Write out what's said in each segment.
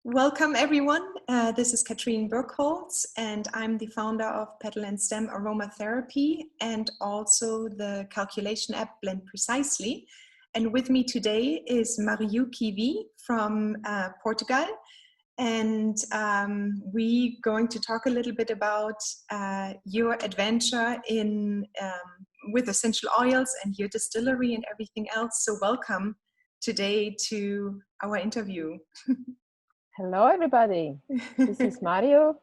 Welcome everyone. This is Katrin Burkholz and I'm the founder of Petal and Stem Aromatherapy and also the calculation app Blend Precisely. And with me today is Marju Kivi from Portugal. And we're going to talk a little bit about your adventure in with essential oils and your distillery and everything else. So welcome today to our interview. Hello, everybody. This is Marju.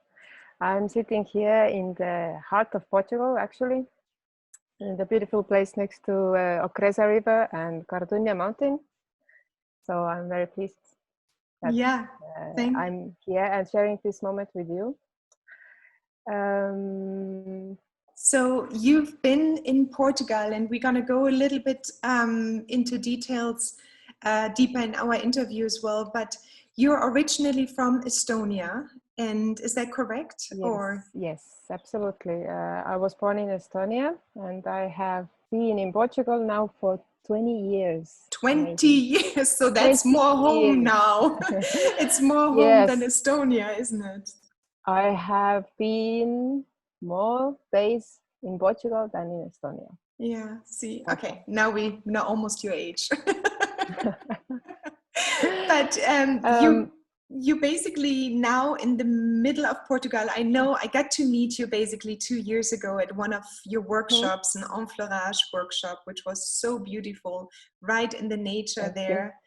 I'm sitting here in the heart of Portugal, actually, in the beautiful place next to Ocreza River and Cardunya Mountain. So I'm very pleased that I'm here and sharing this moment with you. So you've been in Portugal, and we're going to go a little bit into details deeper in our interview as well, but you're originally from Estonia, and is that correct? Yes, yes, absolutely. I was born in Estonia, and I have been in Portugal now for 20 years. 20 years, so that's more home now. It's more home than Estonia, isn't it? I have been more days in Portugal than in Estonia. Yeah, see, okay, now we know almost your age. But you basically now in the middle of Portugal. I know I got to meet you basically 2 years ago at one of your workshops, an enfleurage workshop, which was so beautiful, right in the nature there.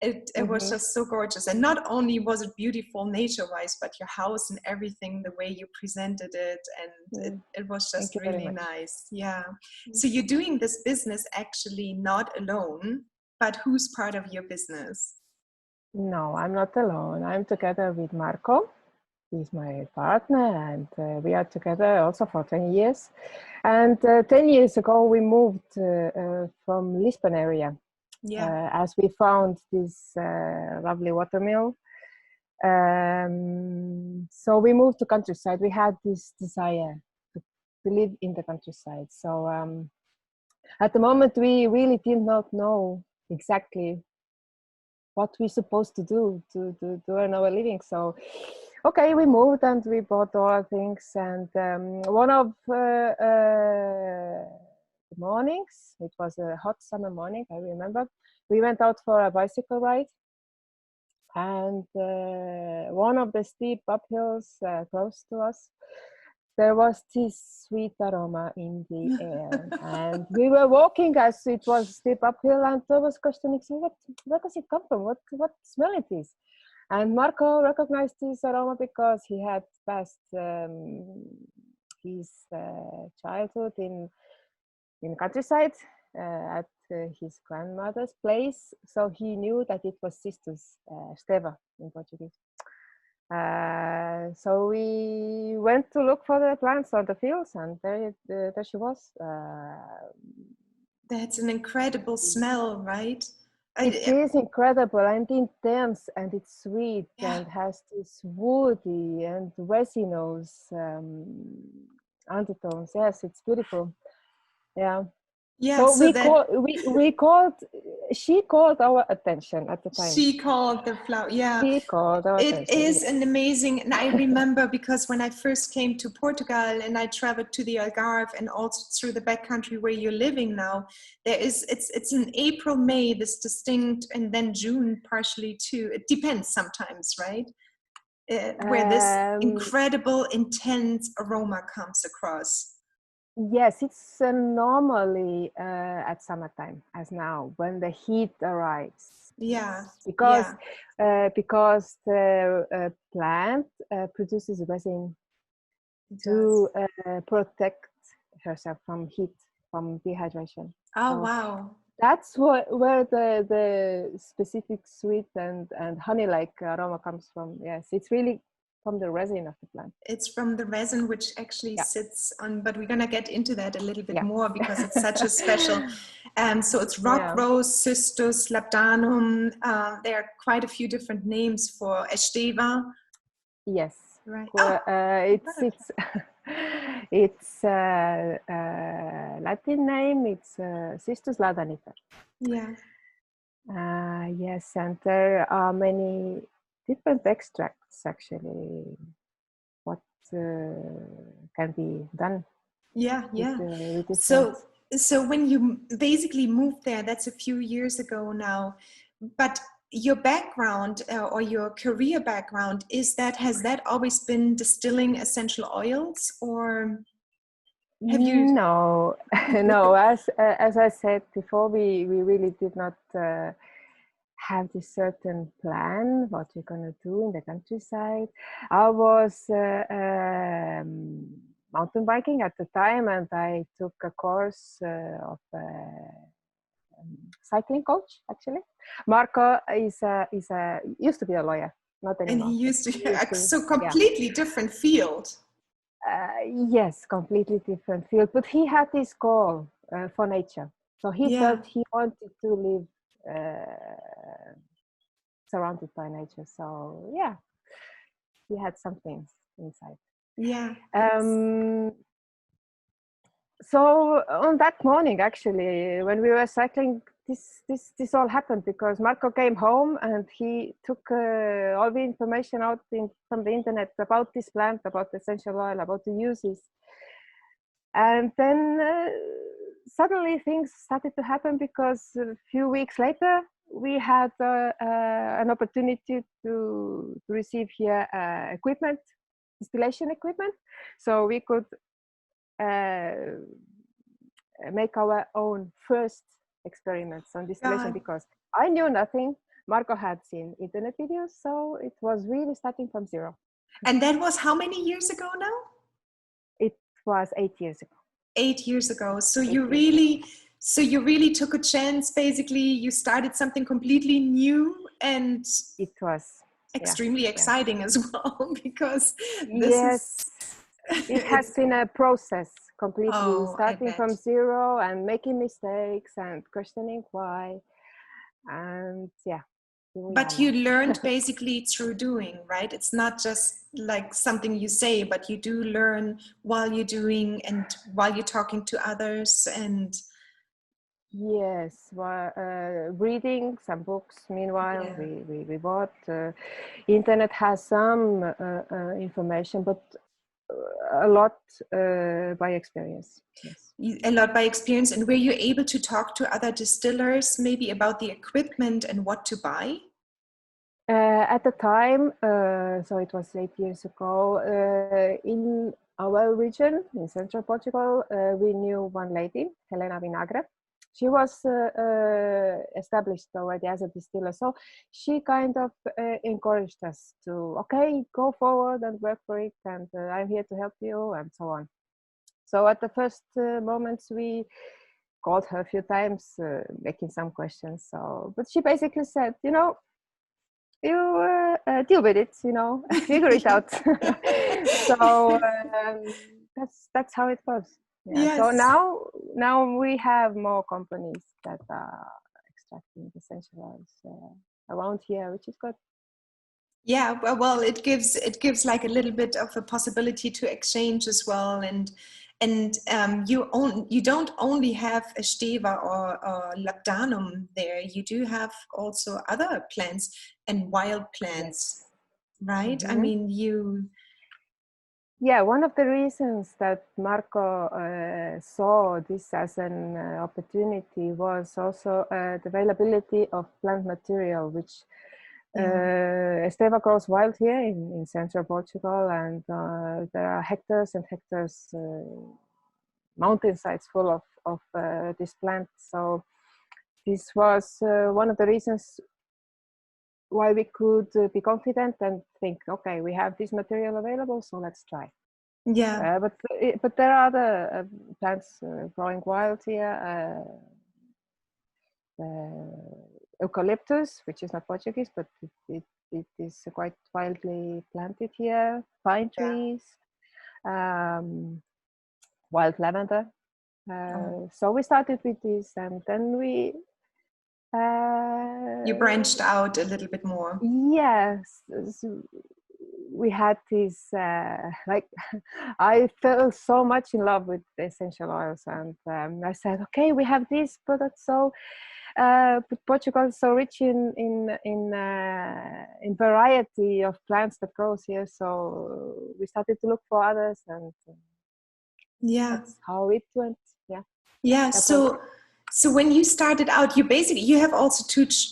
It was just so gorgeous. And not only was it beautiful nature-wise, but your house and everything, the way you presented it, and it was just really nice. Yeah. So you're doing this business actually not alone, but who's part of your business? No, I'm not alone. I'm together with Marco. He's my partner, and we are together also for 10 years. And 10 years ago, we moved from Lisbon area. Yeah. As we found this lovely watermill. So we moved to countryside. We had this desire to live in the countryside. So at the moment, we really did not know exactly what we're supposed to do to earn our living. So, okay, we moved and we bought all our things. And one of the mornings, it was a hot summer morning, I remember, we went out for a bicycle ride. And one of the steep uphills close to us, there was this sweet aroma in the air. And we were walking as it was steep uphill, and I was questioning, so where does it come from? What smell it is? And Marco recognized this aroma because he had passed his childhood in countryside at his grandmother's place. So he knew that it was Cistus Steva in Portuguese. So we went to look for the plants on the fields, and there she was. That's an incredible smell, right? It is incredible and intense, and it's sweet and has this woody and resinous undertones. Yes, it's beautiful. Yeah. Yeah, so she called our attention at the time. She called the flower, yeah. She called our attention. It is an amazing, and I remember because when I first came to Portugal and I traveled to the Algarve and also through the backcountry where you're living now, it's in April, May, this distinct, and then June partially too. It depends sometimes, right? Where this incredible, intense aroma comes across. Yes, it's normally at summertime, as now, when the heat arrives. Yeah. Because the plant produces resin to protect herself from heat, from dehydration. Oh, so wow. That's where the specific sweet and honey-like aroma comes from. Yes, it's really from the resin of the plant. It's from the resin which actually sits on, but we're going to get into that a little bit more because it's such a special. So it's rock rose, cistus, labdanum. There are quite a few different names for Esteva. Yes. Right. It's Latin name. It's Cistus laudaniter. Yeah. Yes, and there are many different extracts actually, what can be done. Yeah. With this So when you basically moved there, that's a few years ago now, but your background or your career background, has that always been distilling essential oils, or have you? No, no. As I said before, we really did not have this certain plan what we're gonna do in the countryside. I was mountain biking at the time, and I took a course of cycling coach. Actually, Marco used to be a lawyer, not And he anymore. used to, so Yeah. completely different field. Yes, completely different field, but he had this call for nature. So he felt he wanted to live surrounded by nature. So yeah, he had something inside. Yeah. So on that morning, actually, when we were cycling, this all happened because Marco came home and he took all the information out from the internet about this plant, about the essential oil, about the uses. And then suddenly things started to happen because a few weeks later, we had an opportunity to receive here equipment, distillation equipment. So we could make our own first experiments on distillation because I knew nothing. Marco had seen internet videos, so it was really starting from zero. And that was how many years ago now? It was 8 years ago. 8 years ago. So you really took a chance. Basically, you started something completely new, and it was extremely exciting as well because it has been a process completely starting from zero and making mistakes and questioning why, and but you learned basically through doing, right? It's not just like something you say, but you do learn while you're doing and while you're talking to others. And yes, reading some books. Meanwhile, we bought. Internet has some information, but a lot by experience. Yes. A lot by experience. And were you able to talk to other distillers maybe about the equipment and what to buy? At the time, so it was 8 years ago, in our region, in central Portugal, we knew one lady, Helena Vinagre. She was established already as a distiller. So she kind of encouraged us to, okay, go forward and work for it. And I'm here to help you and so on. So at the first moments, we called her a few times, making some questions. So, but she basically said, you know, you deal with it, you know, figure it out. So that's how it was. Yeah. Yes. So now we have more companies that are extracting essential oils around here, which is good. Yeah, well, it gives like a little bit of a possibility to exchange as well, and you don't only have a steva or labdanum there. You do have also other plants and wild plants, right? Mm-hmm. I mean, Yeah, one of the reasons that Marco saw this as an opportunity was also the availability of plant material, which Esteva grows wild here in central Portugal, and there are hectares and hectares, mountainsides full of this plant. So this was one of the reasons why we could be confident and think, okay, we have this material available, so let's try. Yeah. But there are other plants growing wild here. Eucalyptus, which is not Portuguese, but it is quite widely planted here. Pine trees, wild lavender. So we started with this, and then we you branched out a little bit more. Yes, we had this like I fell so much in love with the essential oils, and I said, okay, we have this product, so But Portugal is so rich in variety of plants that grows here, so we started to look for others, and that's how it went. Yeah. So when you started out, you have also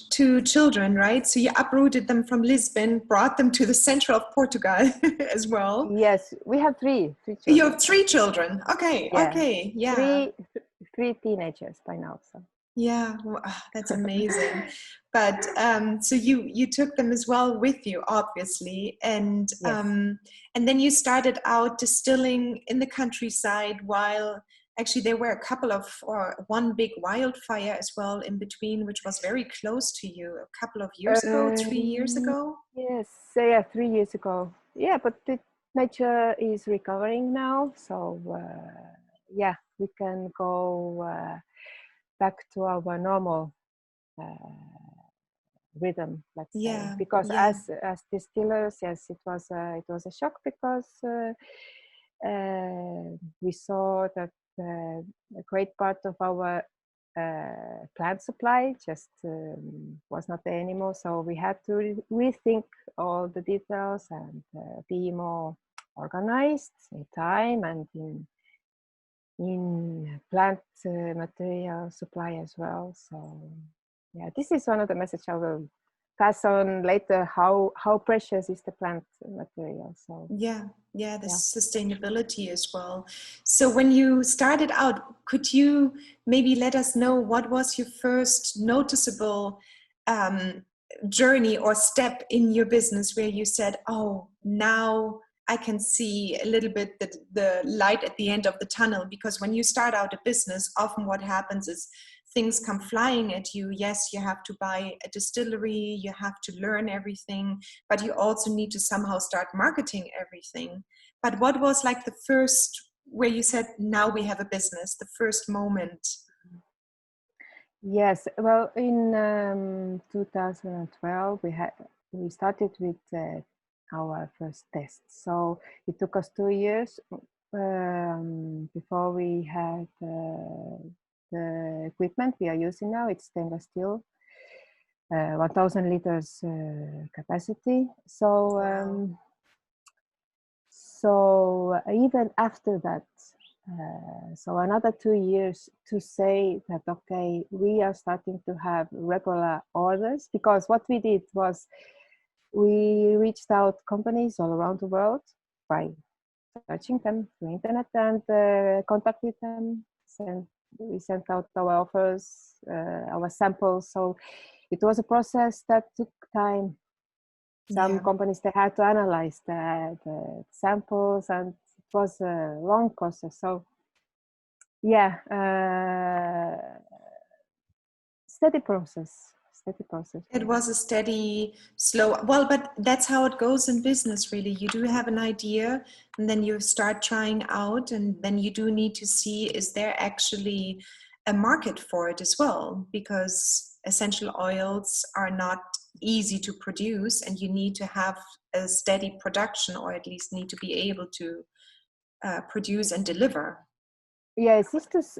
two children, right? So you uprooted them from Lisbon, brought them to the center of Portugal as well. Yes, we have three children. You have 3 children. Okay. Yeah. Okay. Yeah. Three teenagers by now. So. Yeah, wow, that's amazing. But so you took them as well with you, obviously, and yes. And then you started out distilling in the countryside, while actually there were a couple of, or one big wildfire as well in between, which was very close to you a couple of years ago, 3 years ago. Yes, so yeah, 3 years ago. Yeah, but the nature is recovering now, so yeah, we can go back to our normal rhythm, let's say. Because as distillers, yes, it was a shock, because we saw that a great part of our plant supply just was not there anymore. So we had to rethink all the details and be more organized in time and in plant material supply as well. So yeah, this is one of the messages I will pass on later, how precious is the plant material. So the sustainability as well. So when you started out, could you maybe let us know what was your first noticeable journey or step in your business where you said, oh, now I can see a little bit the light at the end of the tunnel? Because when you start out a business, often what happens is things come flying at you. Yes, you have to buy a distillery, you have to learn everything, but you also need to somehow start marketing everything. But what was like the first, where you said, now we have a business, the first moment? Yes, well, in 2012, we started with our first test. So it took us 2 years before we had the equipment we are using now. It's stainless steel, 1,000 liters capacity. So so even after that, so another 2 years to say that, okay, we are starting to have regular orders, because what we did was we reached out companies all around the world by searching them through internet and contacted them. We sent out our offers, our samples. So it was a process that took time. Some companies, they had to analyze the samples, and it was a long process. So yeah, steady process. It was a steady, slow, well, but that's how it goes in business, really. You do have an idea, and then you start trying out, and then you do need to see, is there actually a market for it as well? Because essential oils are not easy to produce, and you need to have a steady production, or at least need to be able to produce and deliver. Yes, this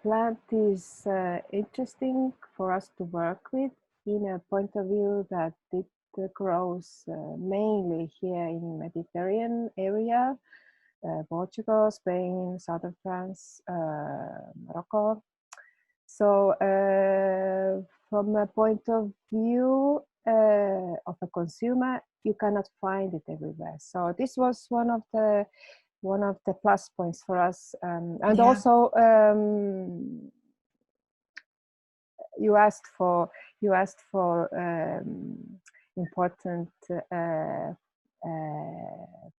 plant is interesting for us to work with, in a point of view that it grows mainly here in Mediterranean area, Portugal, Spain, southern France, Morocco. So from a point of view of a consumer, you cannot find it everywhere. So this was one of the plus points for us, and also you asked for important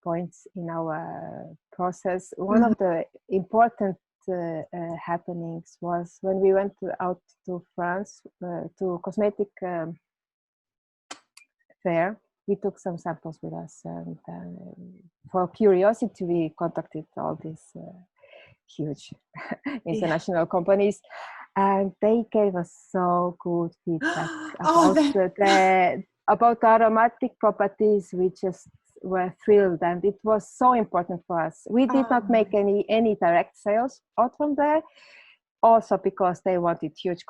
points in our process. One of the important happenings was when we went out to France to cosmetic fair. We took some samples with us, and for curiosity, we contacted all these huge international companies, and they gave us so good feedback about the aromatic properties. We just were thrilled, and it was so important for us. We did not make any direct sales out from there. also because they wanted huge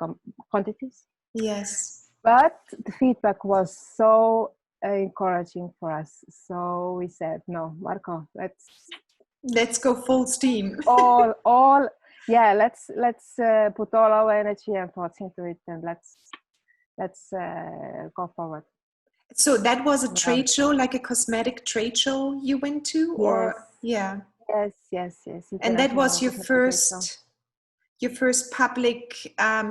quantities. Yes. But the feedback was so encouraging for us. So we said, no, Marco, let's go full steam. let's put all our energy and thoughts into it, and let's go forward. So that was a trade show, like a cosmetic trade show you went to, or yes. Yes. And that was your first public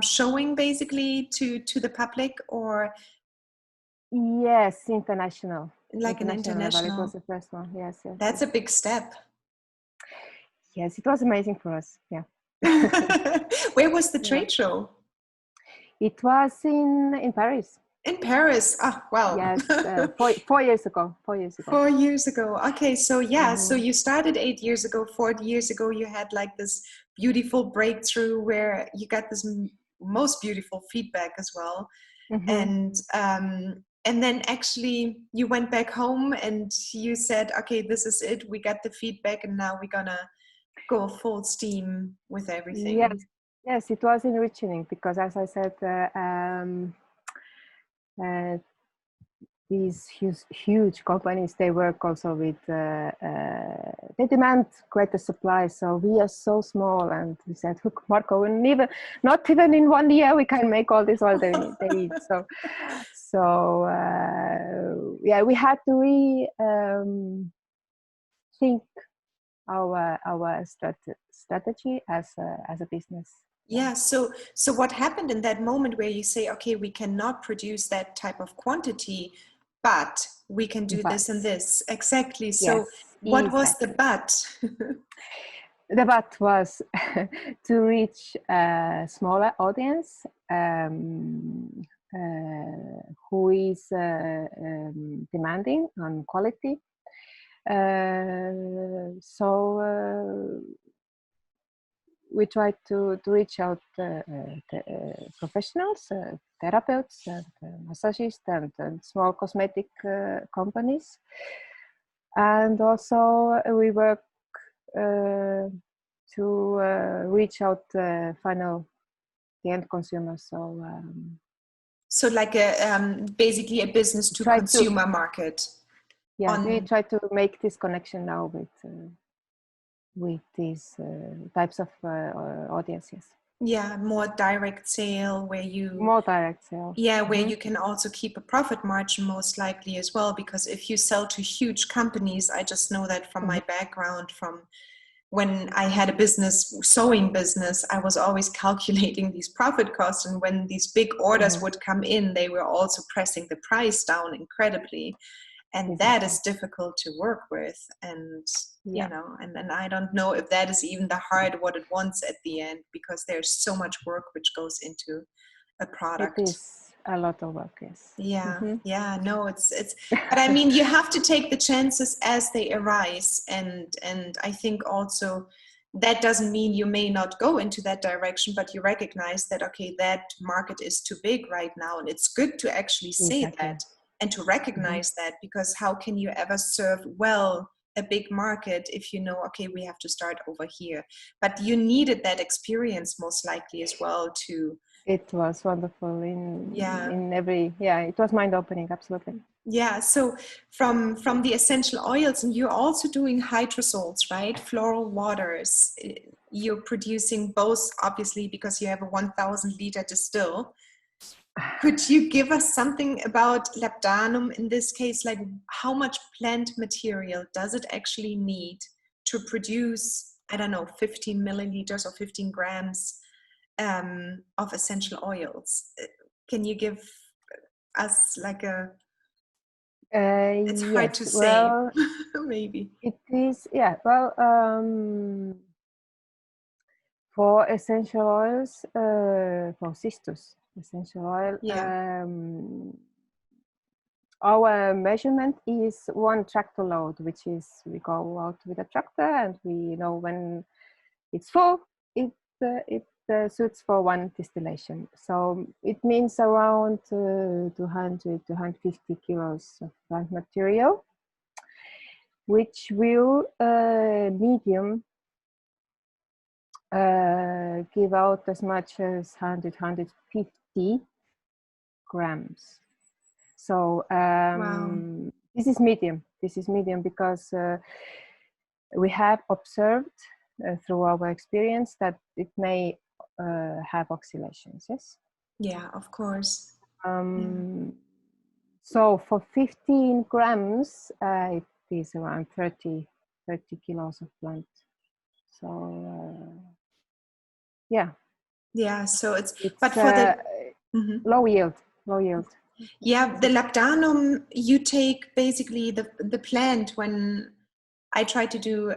showing, basically to the public, or? Yes, international. Like an international. It was the first one. Yes. That's a big step. Yes, it was amazing for us. Yeah. Where was the trade show? It was in Paris. In Paris. Oh, wow. Yes, 4 years ago. 4 years ago. 4 years ago. Okay, so so you started 8 years ago. 4 years ago, you had like this beautiful breakthrough where you got this most beautiful feedback as well. And then actually you went back home and you said, okay, this is it. We got the feedback and now we're gonna go full steam with everything. Yes, it was enriching because, as I said, these huge companies, they work also with, they demand greater supply. So we are so small, and we said, look, Marco, not even in 1 year we can make all this oil they need. So we had to think our strategy as a business. Yeah. So what happened in that moment where you say, okay, we cannot produce that type of quantity, but we can do this and this? Exactly. So what was the but? The but was to reach a smaller audience who is demanding on quality. We tried to reach out professionals, therapists, and massagist, and small cosmetic companies. And also we work to reach out the end consumer. So like basically a business to consumer market. Yeah, we try to make this connection now with these types of audiences. Yeah, more direct sale where you... More direct sale. Yeah, where you can also keep a profit margin most likely as well, because if you sell to huge companies, I just know that from my background, from when I had a sewing business, I was always calculating these profit costs, and when these big orders would come in, they were also pressing the price down incredibly. And that is difficult to work with. And, you know, and I don't know if that is even the heart what it wants at the end, because there's so much work which goes into a product. It is a lot of work, yes. Yeah, no, it's, but I mean, you have to take the chances as they arise. And I think also that doesn't mean you may not go into that direction, but you recognize that, okay, that market is too big right now. And it's good to actually say that. And to recognize that, because how can you ever serve well a big market if you know, okay, we have to start over here? But you needed that experience most likely as well to... It was wonderful in every, it was mind-opening, absolutely. Yeah, so from the essential oils, and you're also doing hydrosols, right? Floral waters. You're producing both, obviously, because you have a 1,000-liter distill. Could you give us something about labdanum in this case? Like, how much plant material does it actually need to produce, I don't know, 15 milliliters or 15 grams of essential oils? Can you give us like a... it's hard to say, maybe. It is, for essential oils, for cistus essential oil, our measurement is 1 tractor load, which is we go out with a tractor and we know when it's full, it suits for 1 distillation. So it means around 200 to 150 kilos of plant material, which will medium give out as much as 150 grams. So Wow. this is medium. This is medium because we have observed through our experience that it may have oscillations. Yes. Yeah, of course. So for 15 grams, it is around 30 kilos of plant. So yeah. Yeah, so it's but for the low yield. Yeah, the labdanum, you take basically the plant. When I try to do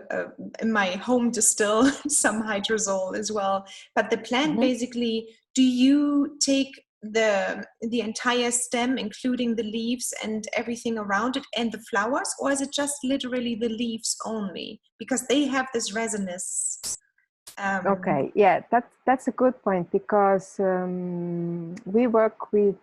in my home distill some hydrosol as well, but the plant basically, do you take the entire stem, including the leaves and everything around it and the flowers, or is it just literally the leaves only? Because they have this resinous. Okay, yeah, that's a good point, because we work with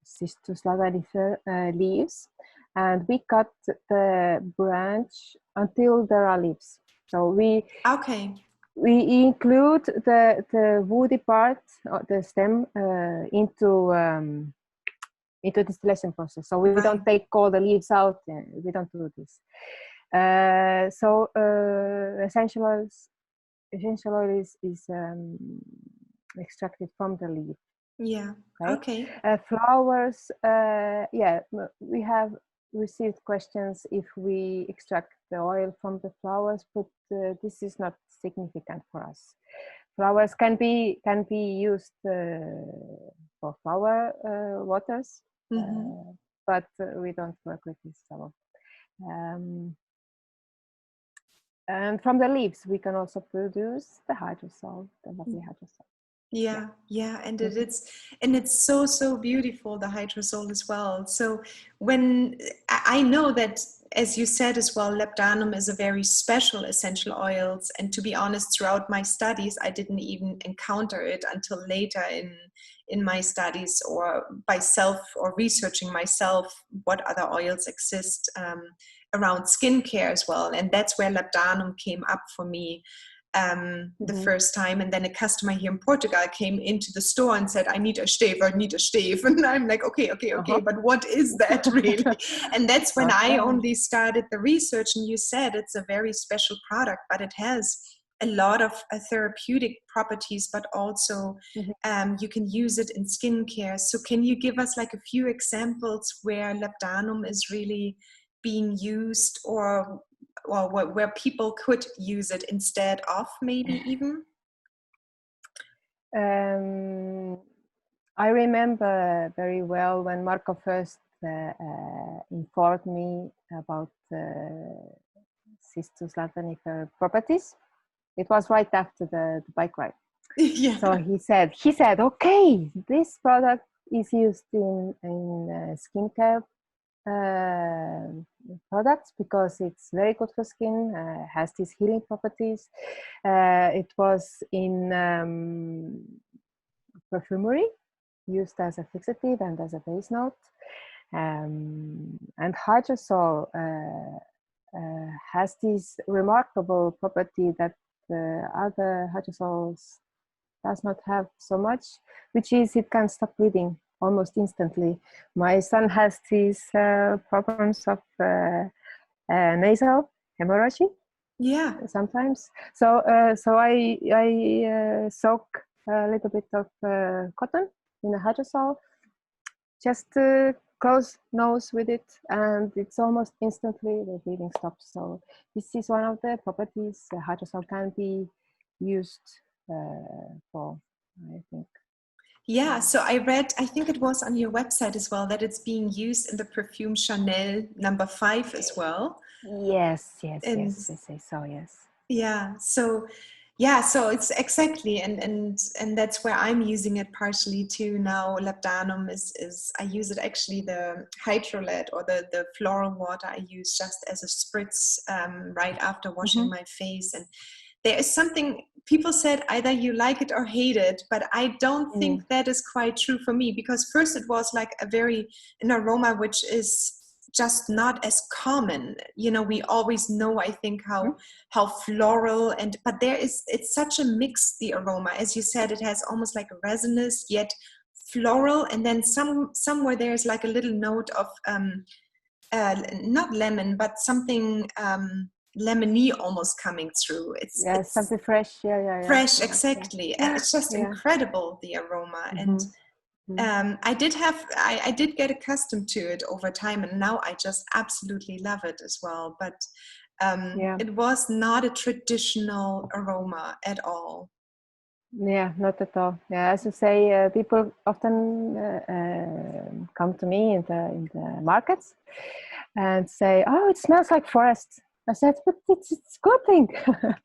Cistus ladanifer leaves, and we cut the branch until there are leaves. So we include the woody part of the stem into distillation process. So we don't take all the leaves out. We don't do this. Essential oil is extracted from the leaf. Yeah. Okay. Flowers. We have received questions if we extract the oil from the flowers, but this is not significant for us. Flowers can be used for flower waters, but we don't work with this. So. And from the leaves, we can also produce the hydrosol, the lovely hydrosol. Yeah, and it's so beautiful, the hydrosol as well. So when I know that, as you said as well, labdanum is a very special essential oils, and to be honest, throughout my studies, I didn't even encounter it until later in my studies, or by self or researching myself what other oils exist around skincare as well, and that's where labdanum came up for me. The first time, and then a customer here in Portugal came into the store and said, I need a stave, and I'm like, okay, but what is that really? And that's when I only started the research, and you said it's a very special product, but it has a lot of therapeutic properties, but also you can use it in skincare. So can you give us like a few examples where labdanum is really being used, or where people could use it instead of, maybe even? I remember very well when Marco first informed me about Cistus ladanifer properties. It was right after the bike ride. Yeah. So he said, okay, this product is used in skincare products because it's very good for skin, has these healing properties. It was in perfumery, used as a fixative and as a base note. And hydrosol has this remarkable property that other hydrosols does not have so much, which is it can stop bleeding almost instantly. My son has these problems of nasal hemorrhage. Yeah. Sometimes. So I soak a little bit of cotton in a hydrosol, just close nose with it, and it's almost instantly the bleeding stops. So this is one of the properties hydrosol can be used for, I think. Yeah, so I read, I think it was on your website as well, that it's being used in the perfume Chanel No. 5 as well. Yes. So yes. Yeah, so it's exactly, and that's where I'm using it partially too now. Labdanum is I use it actually, the hydrolat or the floral water I use just as a spritz right after washing my face. And there is something, people said either you like it or hate it, but I don't think that is quite true for me, because first it was like an aroma which is just not as common. You know, we always know, I think, how floral, but it's such a mix, the aroma. As you said, it has almost like a resinous yet floral, and then somewhere there's like a little note of not lemon, but something lemony almost coming through. It's something fresh. Fresh, exactly. And it's just incredible, the aroma. And I did get accustomed to it over time, and now I just absolutely love it as well. But it was not a traditional aroma at all. Yeah, not at all. Yeah, as you say, people often come to me in the markets and say, "Oh, it smells like forest." I said, "But it's a good thing."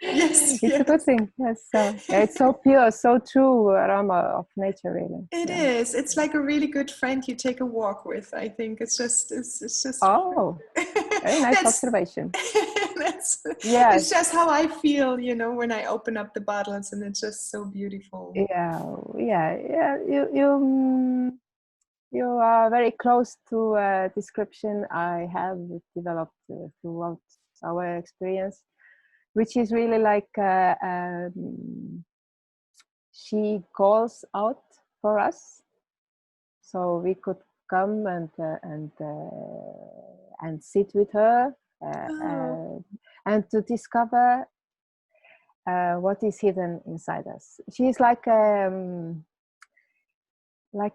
Yes, it's a good thing. Yes, it's so pure, so true aroma of nature, really. It is. It's like a really good friend you take a walk with. I think it's just. Oh, very nice observation. It's just how I feel, you know, when I open up the bottles, and it's just so beautiful. Yeah. You are very close to a description I have developed throughout our experience, which is really like she calls out for us, so we could come and sit with her and to discover what is hidden inside us. She's like a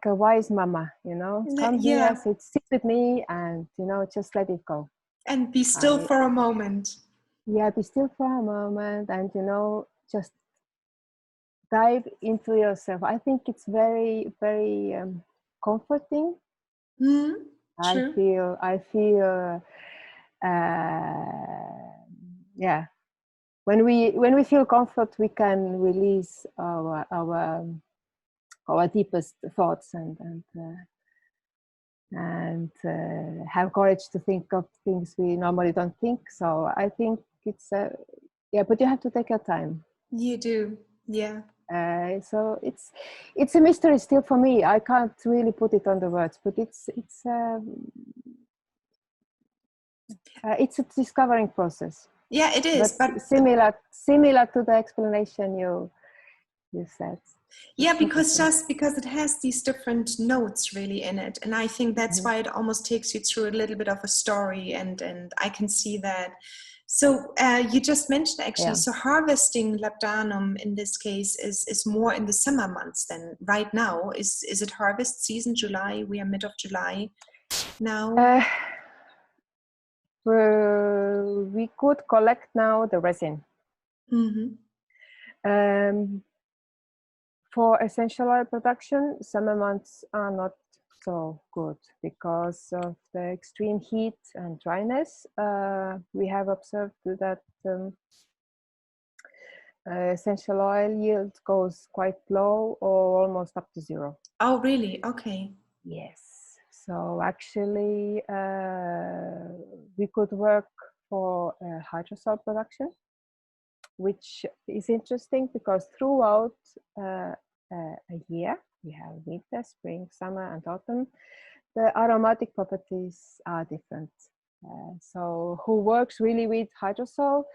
wise mama, you know. Come here, sit with me, and you know, just let it go. And be still for a moment. Yeah, be still for a moment, and you know, just dive into yourself. I think it's very, very comforting. True. I feel. When we feel comfort, we can release our deepest thoughts and have courage to think of things we normally don't think. So I think it's but you have to take your time. You do, yeah. So it's a mystery still for me. I can't really put it on the words, but it's a discovering process. Yeah, it is, but similar to the explanation you said. Yeah, because it has these different notes really in it, and I think that's why it almost takes you through a little bit of a story, and I can see that. So you just mentioned actually, so harvesting labdanum in this case is more in the summer months than right now. Is it harvest season, July? We are mid of July now. We could collect now the resin. For essential oil production, summer months are not so good because of the extreme heat and dryness. We have observed that essential oil yield goes quite low or almost up to zero. Oh, really? Okay. Yes. So actually, we could work for hydrosol production, which is interesting because throughout a year, we have winter, spring, summer, and autumn. The aromatic properties are different. So who works really with hydrosol,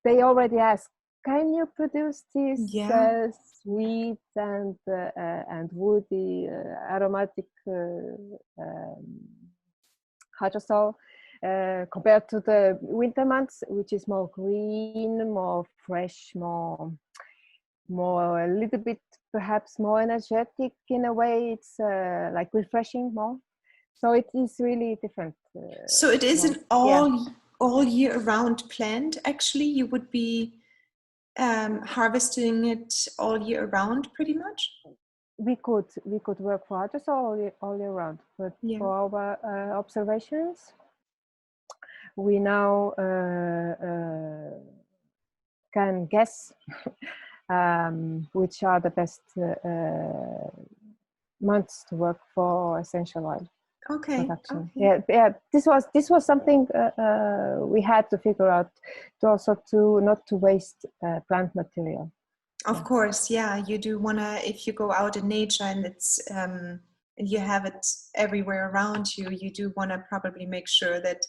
they already ask, can you produce this sweet and woody aromatic hydrosol compared to the winter months, which is more green, more fresh, more a little bit perhaps more energetic in a way. It's like refreshing more. So it is really different. So it is an all year round plant. Actually, you would be harvesting it all year round, pretty much. We could work for hydrosol all year round, but for our observations, we now can guess which are the best months to work for essential oil production. Yeah. This was something we had to figure out, to not to waste plant material. Of course, yeah. You do wanna, if you go out in nature and and you have it everywhere around you, you do want to probably make sure that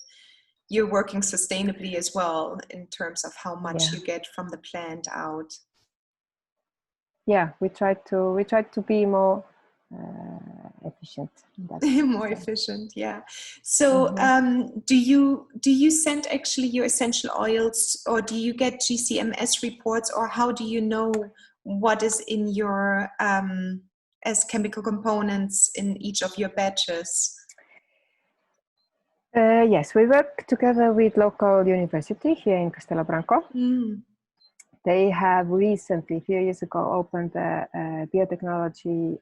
you're working sustainably as well in terms of how much you get from the plant out. Yeah, we try to be more efficient. More efficient, yeah. So do you send actually your essential oils, or do you get GCMS reports, or how do you know what is in your as chemical components in each of your batches? Yes, we work together with local university here in Castelo Branco. They have recently, a few years ago, opened a biotechnology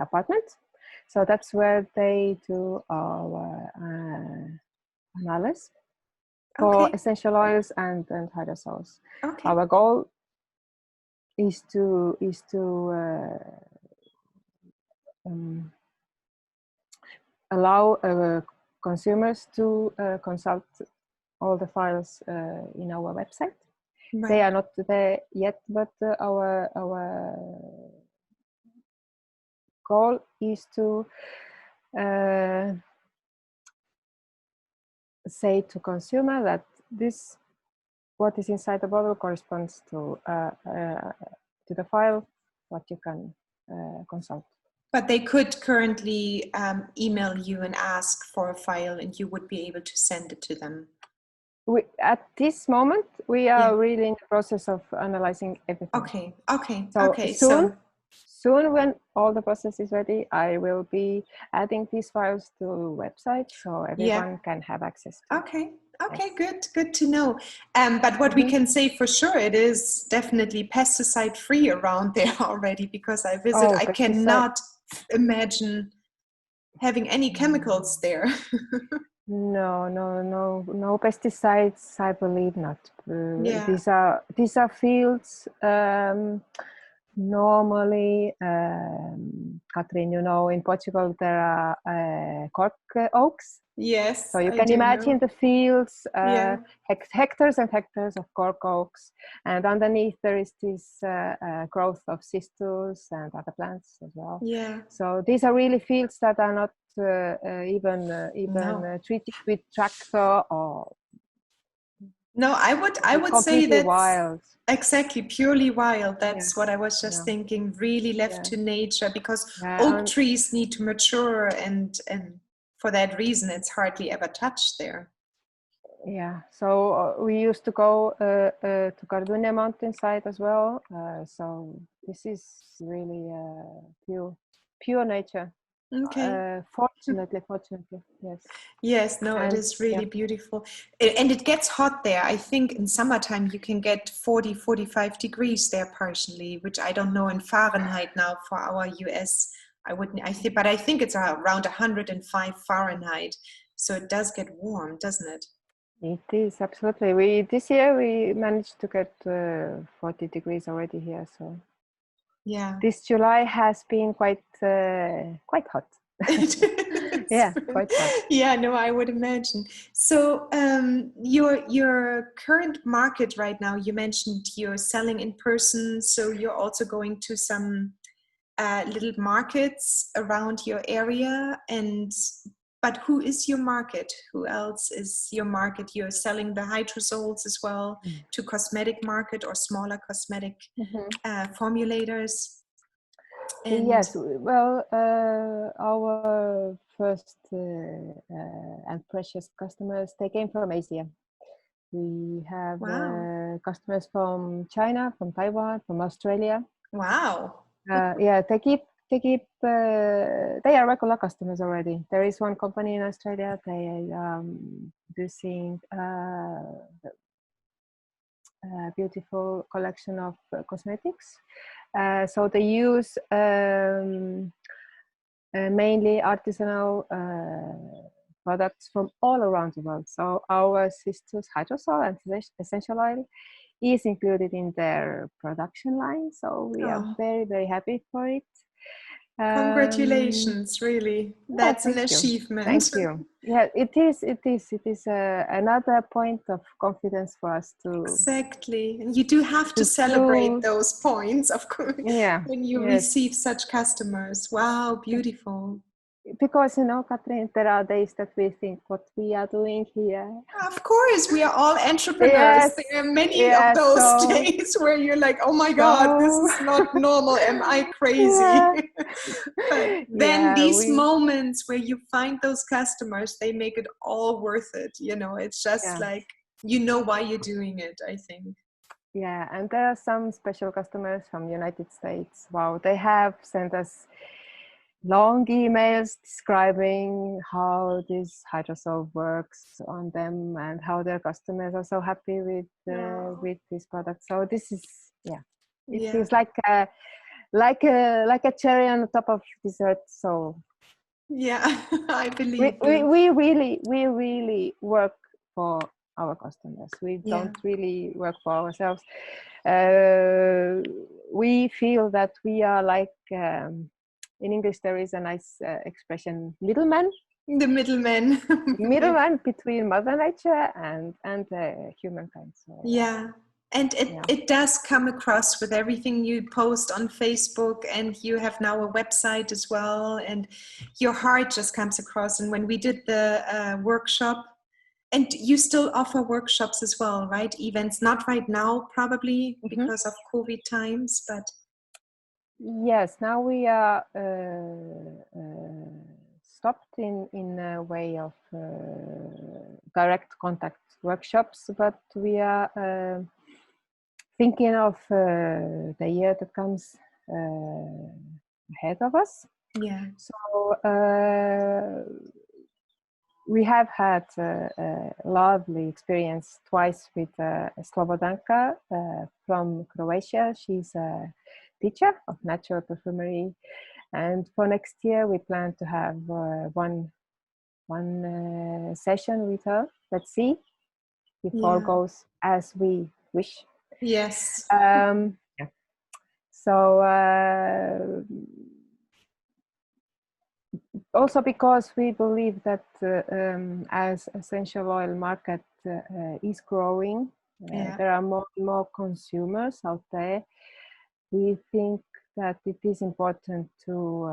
apartment. So that's where they do our analysis for essential oils and hydrosols. Our goal is to allow consumers to consult all the files in our website. Right. They are not there yet, but our goal is to say to consumer that this, what is inside the bottle, corresponds to the file what you can consult. But they could currently email you and ask for a file, and you would be able to send it to them. At this moment, we are really in the process of analyzing everything. So soon, when all the process is ready, I will be adding these files to the website so everyone can have access to it. Okay, good to know. But what we can say for sure, it is definitely pesticide free around there already, because I visit, I cannot imagine having any chemicals there. No pesticides, I believe not. These are fields normally, Katrin, you know, in Portugal there are cork oaks. Yes. So you can imagine the fields, hectares and hectares of cork oaks, and underneath there is this growth of cistus and other plants as well. Yeah. So these are really fields that are not even treated with tractor or. No, I would say that's wild. Exactly, purely wild. That's what I was just thinking. Really left to nature, because oak trees need to mature, and for that reason, it's hardly ever touched there. Yeah, so we used to go to Cardunia mountainside as well. So this is really pure nature. Fortunately, yes. Yes, no, it is really beautiful. And it gets hot there. I think in summertime you can get 40, 45 degrees there partially, which I don't know in Fahrenheit now for our US. But I think it's around 105 Fahrenheit. So it does get warm, doesn't it? It is, absolutely. This year we managed to get 40 degrees already here. So this July has been quite hot. Yeah, quite hot. Yeah, no, I would imagine. So your current market right now, you mentioned you're selling in person, so you're also going to some little markets around your area. But who is your market? Who else is your market? You're selling the hydrosols as well to cosmetic market or smaller cosmetic formulators? Yes, well, our first and precious customers, they came from Asia. We have customers from China, from Taiwan, from Australia. Wow. They are regular customers already. There is one company in Australia, they are producing a beautiful collection of cosmetics. So they use mainly artisanal products from all around the world. So our cistus hydrosol and essential oil is included in their production line. So we are very, very happy for it. Congratulations, really. Yeah, That's an achievement. Thank you. Yeah, it is another point of confidence for us to. Exactly. And you do have to celebrate those points, of course, yeah, when you receive such customers. Wow, beautiful. Because, Katrin, there are days that we think what we are doing here. Of course, we are all entrepreneurs. There are many of those days where you're like, oh my God, this is not normal. Am I crazy? But then these moments where you find those customers, they make it all worth it. It's just like, why you're doing it, I think. Yeah, and there are some special customers from the United States. Wow, they have sent us long emails describing how this hydrosol works on them and how their customers are so happy with this product. So this is it feels like a cherry on the top of dessert. So I believe we really work for our customers. We don't really work for ourselves. We feel that we are like in English, there is a nice expression, middleman. The middleman. Middleman between Mother Nature and humankind. So, and it does come across with everything you post on Facebook, and you have now a website as well, and your heart just comes across. And when we did the workshop, and you still offer workshops as well, right? Events, not right now, probably because of COVID times, but... Yes, now we are stopped in a way of direct contact workshops, but we are thinking of the year that comes ahead of us. Yeah. So we have had a lovely experience twice with Slobodanka from Croatia. She's a teacher of natural perfumery, and for next year we plan to have one session with her. Let's see if all goes as we wish. Yes. So also because we believe that as essential oil market is growing, there are more consumers out there. We think that it is important to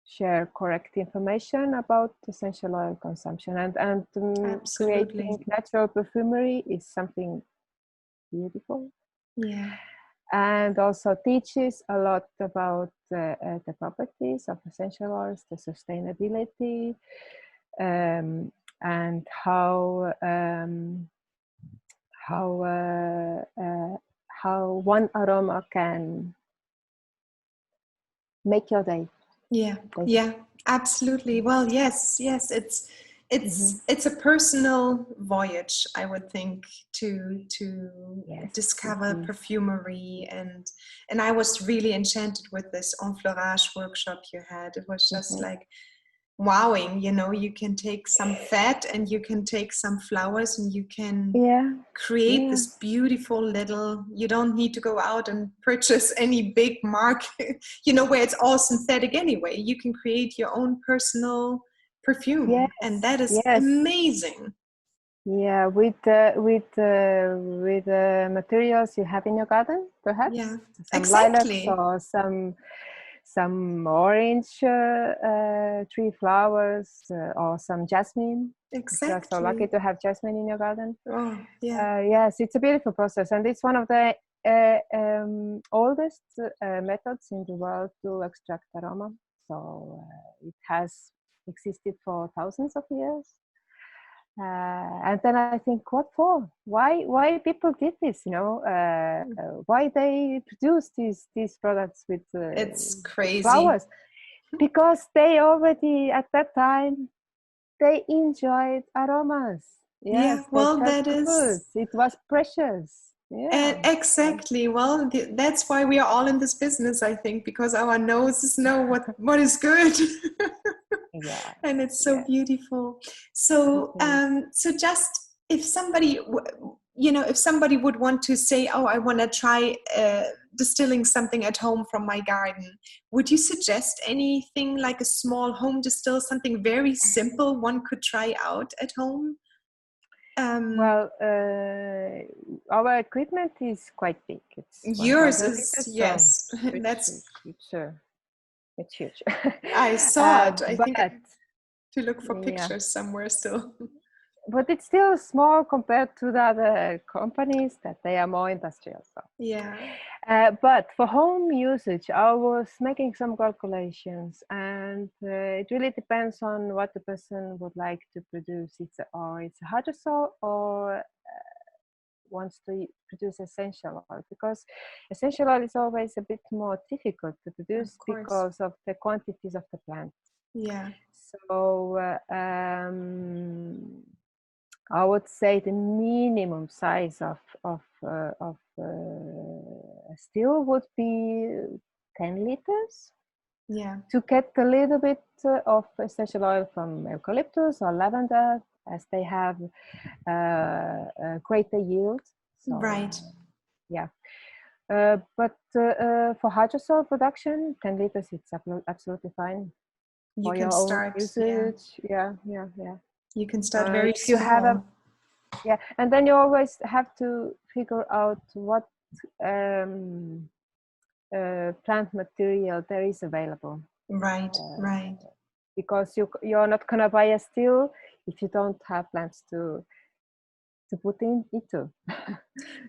share correct information about essential oil consumption, and creating natural perfumery is something beautiful. Yeah. And also teaches a lot about the properties of essential oils, the sustainability, and how one aroma can make your day. Yeah, absolutely. Well, yes, it's a personal voyage, I would think, to discover perfumery, and I was really enchanted with this enfleurage workshop you had. It was just like wowing, you can take some fat and you can take some flowers and you can create this beautiful little, you don't need to go out and purchase any big market, where it's all synthetic anyway. You can create your own personal perfume, and that is amazing. Yeah, with materials you have in your garden, perhaps. Yeah, some exactly. Lilacs or some orange tree flowers or some jasmine. Exactly. You're so lucky to have jasmine in your garden. Oh, yeah. Yes, it's a beautiful process, and it's one of the oldest methods in the world to extract aroma. So it has existed for thousands of years. And then I think, what for? Why people did this? Why they produce these products with it's crazy flowers? Because they already at that time they enjoyed aromas. Yes, well, that is. It was precious. Yeah, exactly. Well, that's why we are all in this business, I think, because our noses know what is good. Yeah, and it's so beautiful. So so just if somebody if somebody would want to say, oh, I want to try distilling something at home from my garden. Would you suggest anything like a small home distill, something very simple one could try out at home? Well, our equipment is quite big. It's yours 1,000 is, liters, yes, so it's huge. I saw it. I but think I to look for yeah, pictures somewhere still. but it's still small compared to the other companies that they are more industrial. So Yeah. But for home usage, I was making some calculations, and it really depends on what the person would like to produce. It's a hydrosol or wants to produce essential oil, because essential oil is always a bit more difficult to produce because of the quantities of the plant. Yeah. So I would say the minimum size of still would be 10 liters. Yeah. To get a little bit of essential oil from eucalyptus or lavender, as they have a greater yield. So, right. Yeah. But for hydrosol production, 10 liters, it's absolutely fine. You for can your start, own usage. Yeah. You can start very if you small. have and then you always have to figure out what plant material there is available. Right. Because you're not gonna buy a still if you don't have plants to put into.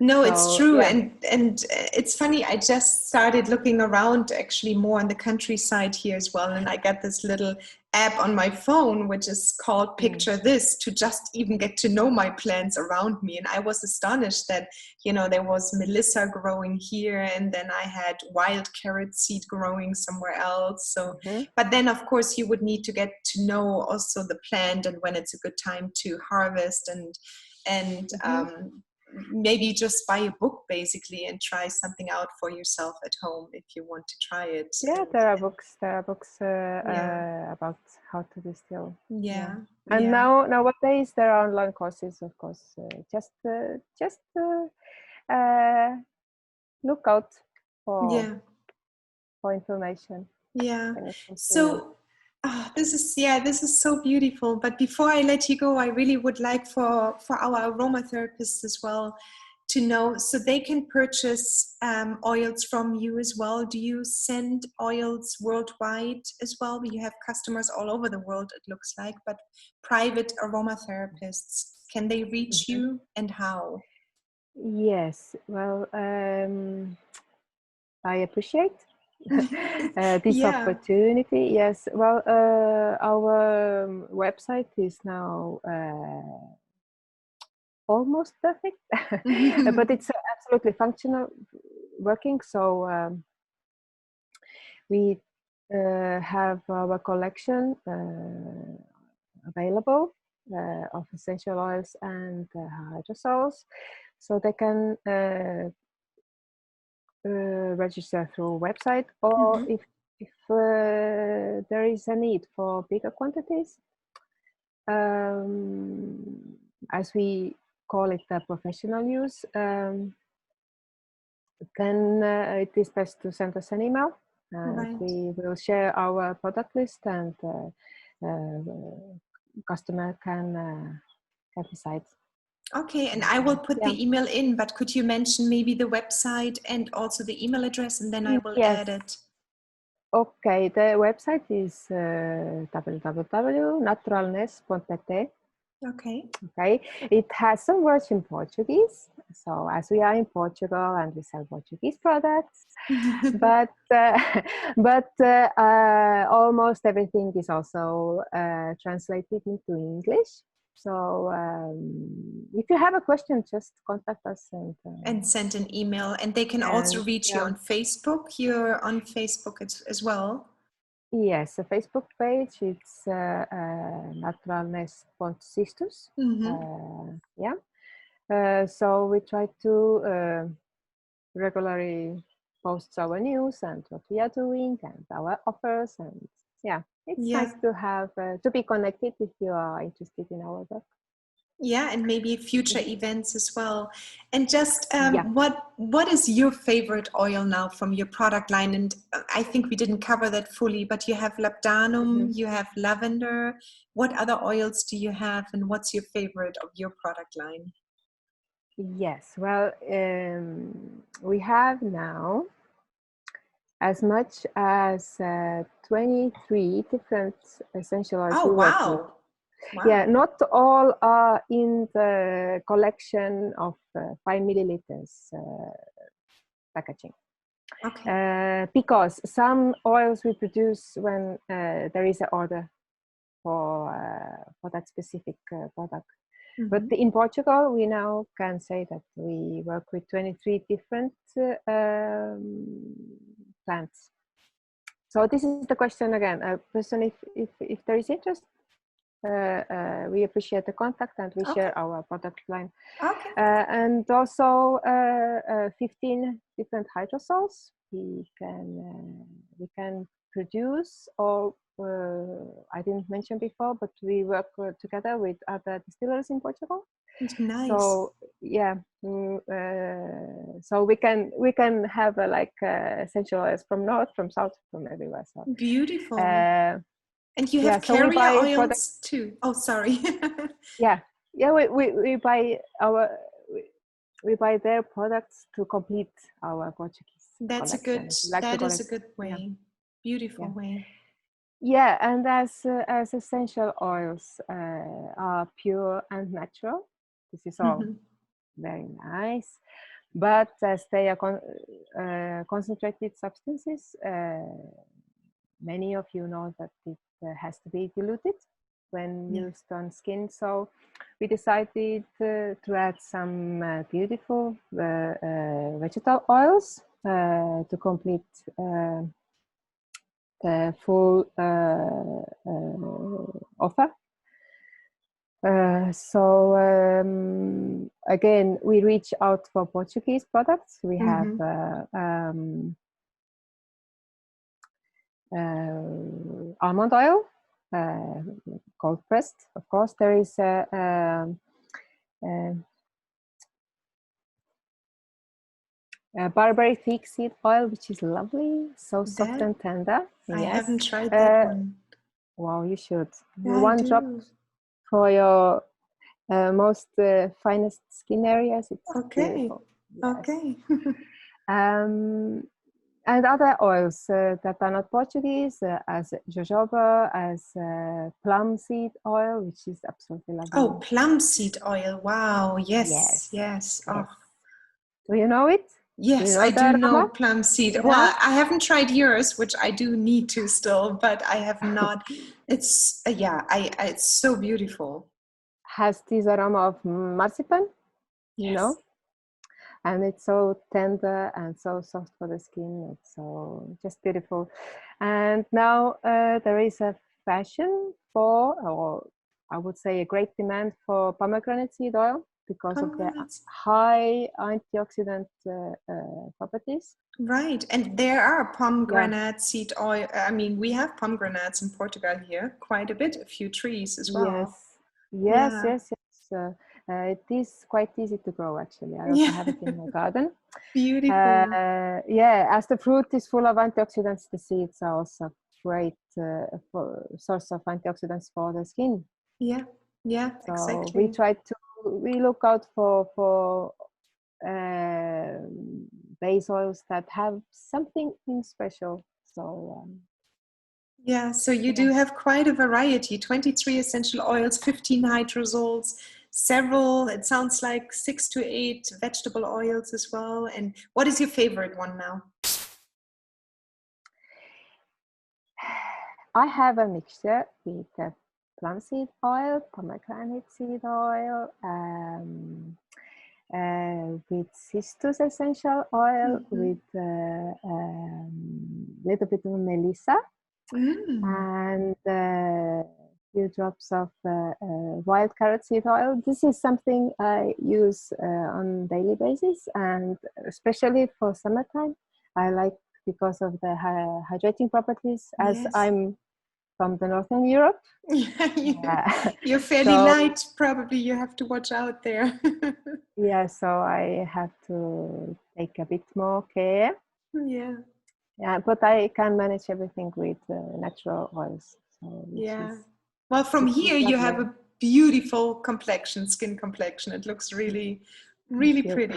No, it's true. Yeah. And it's funny, I just started looking around actually more on the countryside here as well, and I got this little app on my phone which is called Picture This, to just even get to know my plants around me. And I was astonished that, you know, there was Melissa growing here, and then I had wild carrot seed growing somewhere else. So but then of course you would need to get to know also the plant and when it's a good time to harvest, and maybe just buy a book basically and try something out for yourself at home if you want to try it. Yeah, there are books about how to distill. And nowadays there are online courses, of course. Just look out for information. So this is so beautiful. But before I let you go, I really would like for our aromatherapists as well to know, so they can purchase oils from you as well. Do you send oils worldwide as well? You have customers all over the world, it looks like, but private aromatherapists, can they reach you, and how? Yes, well, I appreciate this opportunity. Yes, well, our website is now almost perfect, but it's absolutely functional, working. So we have our collection available of essential oils and hydrosols, so they can register through website, or if there is a need for bigger quantities, as we call it professional use, then it is best to send us an email, and we will share our product list, and customer can decide. Okay, and I will put the email in, but could you mention maybe the website and also the email address, and then I will add it. Okay, the website is www.naturalness.pt. Okay. It has some words in Portuguese, so as we are in Portugal and we sell Portuguese products, but almost everything is also translated into English. So if you have a question, just contact us and send an email. And they can also reach you on Facebook. You're on Facebook as well. Yes, a Facebook page. It's Naturalness Distillery. So we try to regularly post our news and what we are doing and our offers, and it's nice to have to be connected if you are interested in our work. Yeah, and maybe future events as well. And just Yeah. what is your favorite oil now from your product line? And I think we didn't cover that fully, but you have labdanum, you have lavender. What other oils do you have, and what's your favorite of your product line? Yes, well, we have now as much as 23 different essential oils Oh, we work with. wow. Wow. Yeah, not all are in the collection of 5 milliliters packaging. Okay. Because some oils we produce when there is an order for that specific product. But in Portugal, we now can say that we work with 23 different plants. So this is the question again. Person, if there is interest, we appreciate the contact and we share our product line. Okay. And also 15 different hydrosols we can produce, or I didn't mention before, but we work together with other distillers in Portugal. Nice. So yeah, so we can have essential oils from north, from south, from everywhere. So beautiful. And you have so carrier oils too. Oh, sorry. yeah, we buy their products to complete our Portuguese. That's collection. that is a good way. Yeah. Beautiful way. Yeah, and as essential oils are pure and natural, this is all very nice. But as they are concentrated substances, many of you know that it has to be diluted when used on skin. So we decided to add some beautiful vegetable oils to complete the full offer. So again, we reach out for Portuguese products. We have almond oil, cold pressed, of course. There is barberry fig seed oil, which is lovely, so soft and tender. I haven't tried that one. Wow, you should. Yeah, one drop for your most finest skin areas. It's beautiful. Yes. Okay. And other oils that are not Portuguese, as jojoba, as plum seed oil, which is absolutely lovely. Oh, plum seed oil! Wow, yes. Oh. Do you know it? Yes, I do know plum seed. Yeah. Well, I haven't tried yours, which I do need to still, but I have not. It's it's so beautiful. Has this aroma of marzipan, you know, and it's so tender and so soft for the skin. It's so just beautiful. And now there is a fashion for, or I would say a great demand for pomegranate seed oil, because of the high antioxidant properties. Right, and there are pomegranate seed oil. I mean, we have pomegranates in Portugal here, quite a bit, a few trees as well. Yes. It is quite easy to grow, actually. I also have it in my garden. Beautiful. As the fruit is full of antioxidants, the seeds are also great source of antioxidants for the skin. Yeah, so exactly. We look out for base oils that have something special. So so you do have quite a variety: 23 essential oils, 15 hydrosols, several, it sounds like 6 to 8 vegetable oils as well. And what is your favorite one now? I have a mixture with plum seed oil, pomegranate seed oil, with cistus essential oil, with little bit of melissa, and a few drops of wild carrot seed oil. This is something I use on a daily basis, and especially for summertime, I like, because of the hydrating properties, as I'm from the Northern Europe. You're fairly light, probably. You have to watch out there. Yeah, so I have to take a bit more care. Yeah, but I can manage everything with natural oils. So well, from here you have a beautiful complexion, skin complexion. It looks really, really pretty.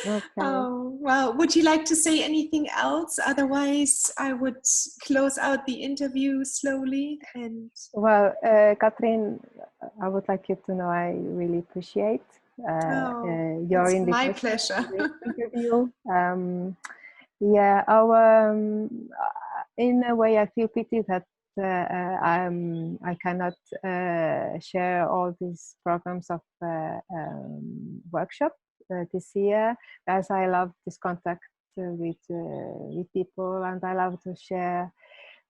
Okay. Oh, well, would you like to say anything else? Otherwise, I would close out the interview slowly. And well, Katrin, I would like you to know I really appreciate your it's my invitation pleasure. to this interview. In a way, I feel pity that I cannot share all these programs of workshop this year, as I love this contact with people, and I love to share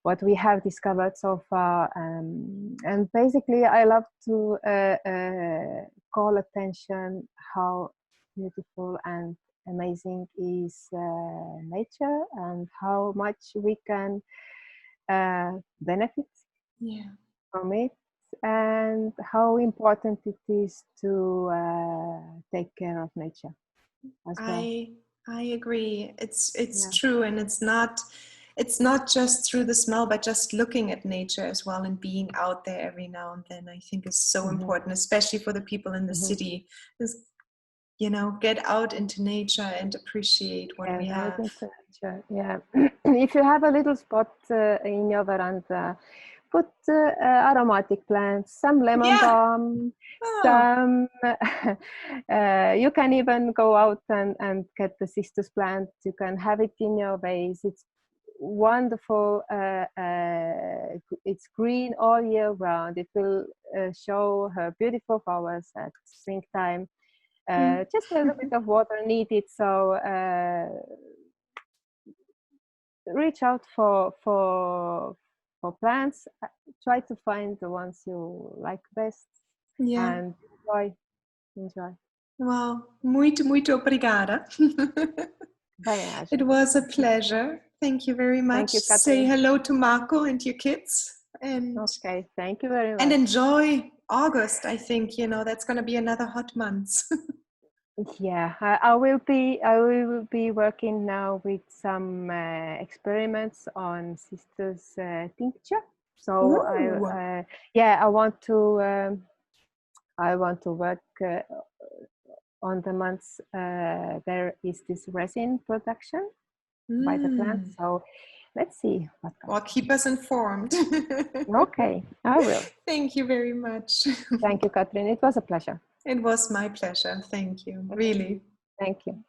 what we have discovered so far. And basically, I love to call attention how beautiful and amazing is nature, and how much we can benefit from it, and how important it is to take care of nature as well. I agree. It's true, and it's not just through the smell, but just looking at nature as well, and being out there every now and then, I think is so important, especially for the people in the city. Is, get out into nature and appreciate what we have. Yeah. If you have a little spot in your veranda, put aromatic plants, some lemon balm, some. You can even go out and get the cistus plant. You can have it in your vase. It's wonderful. It's green all year round. It will show her beautiful flowers at springtime. Just a little bit of water needed. So reach out for plants. Try to find the ones you like best, and enjoy. Wow, muito obrigada. It was a pleasure. Thank you very much. Thank you, Katrin. Say hello to Marco and your kids. And okay, thank you very much. And enjoy August. I think that's going to be another hot month. Yeah, I will be working now with some experiments on cistus tincture. So I want to work on the months there is this resin production by the plant. So let's see. Well, keep us informed. Okay, I will. Thank you very much. Thank you, Katrin. It was a pleasure. It was my pleasure. Thank you. Really. Thank you.